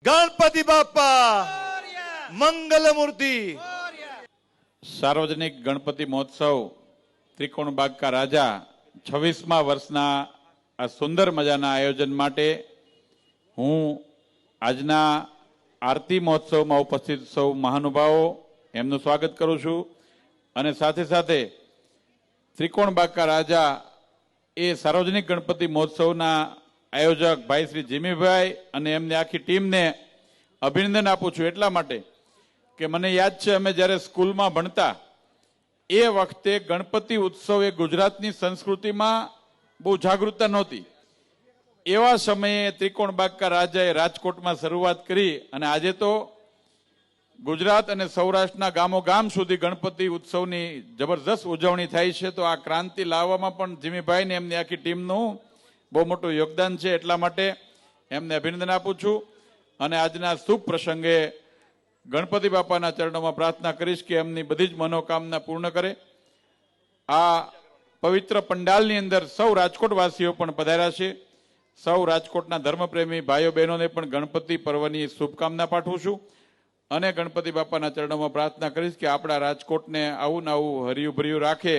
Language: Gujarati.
ગણપતિ બાપા મંગલમૂર્તિ. સાર્વજનિક ગણપતિ મહોત્સવ ત્રિકોણબાગ કા રાજા 26મા વર્ષના આ સુંદર મજાના આયોજન માટે હું આજના આરતી મહોત્સવમાં ઉપસ્થિત સૌ મહાનુભાવો એમનું સ્વાગત કરું છું અને સાથે સાથે ત્રિકોણબાગ કા રાજા એ સાર્વજનિક ગણપતિ મહોત્સવના આયોજક ભાઈ શ્રી જીમીભાઈ અને એમની આખી ટીમને અભિનંદન આપું છું એટલા માટે કે મને યાદ છે અમે જ્યારે સ્કૂલમાં ભણતા એ વખતે ગણપતિ ઉત્સવ એ ગુજરાતની સંસ્કૃતિમાં બહુ જાગૃતતા નહોતી. એવા સમયે ત્રિકોણબાગ કા રાજાએ રાજકોટમાં શરૂઆત કરી અને આજે તો ગુજરાત અને સૌરાષ્ટ્રના ગામો ગામ સુધી ગણપતિ ઉત્સવની જબરજસ્ત ઉજવણી થાય છે. તો આ ક્રાંતિ લાવવામાં પણ જીમીભાઈ ને એમની આખી ટીમનું બહુ મોટું યોગદાન છે. એટલા માટે એમને અભિનંદન આપું છું અને આજના શુભ પ્રસંગે ગણપતિ બાપાના ચરણોમાં પ્રાર્થના કરીશ કે એમની બધી જ મનોકામના પૂર્ણ કરે. આ પવિત્ર પંડાલની અંદર સૌ રાજકોટવાસીઓ પણ પધાર્યા છે. સૌ રાજકોટના ધર્મપ્રેમી ભાઈઓ બહેનોને પણ ગણપતિ પર્વની શુભકામના પાઠવું છું અને ગણપતિ બાપાના ચરણોમાં પ્રાર્થના કરીશ કે આપણા રાજકોટને આવું ને આવું હરિયું ભર્યું રાખે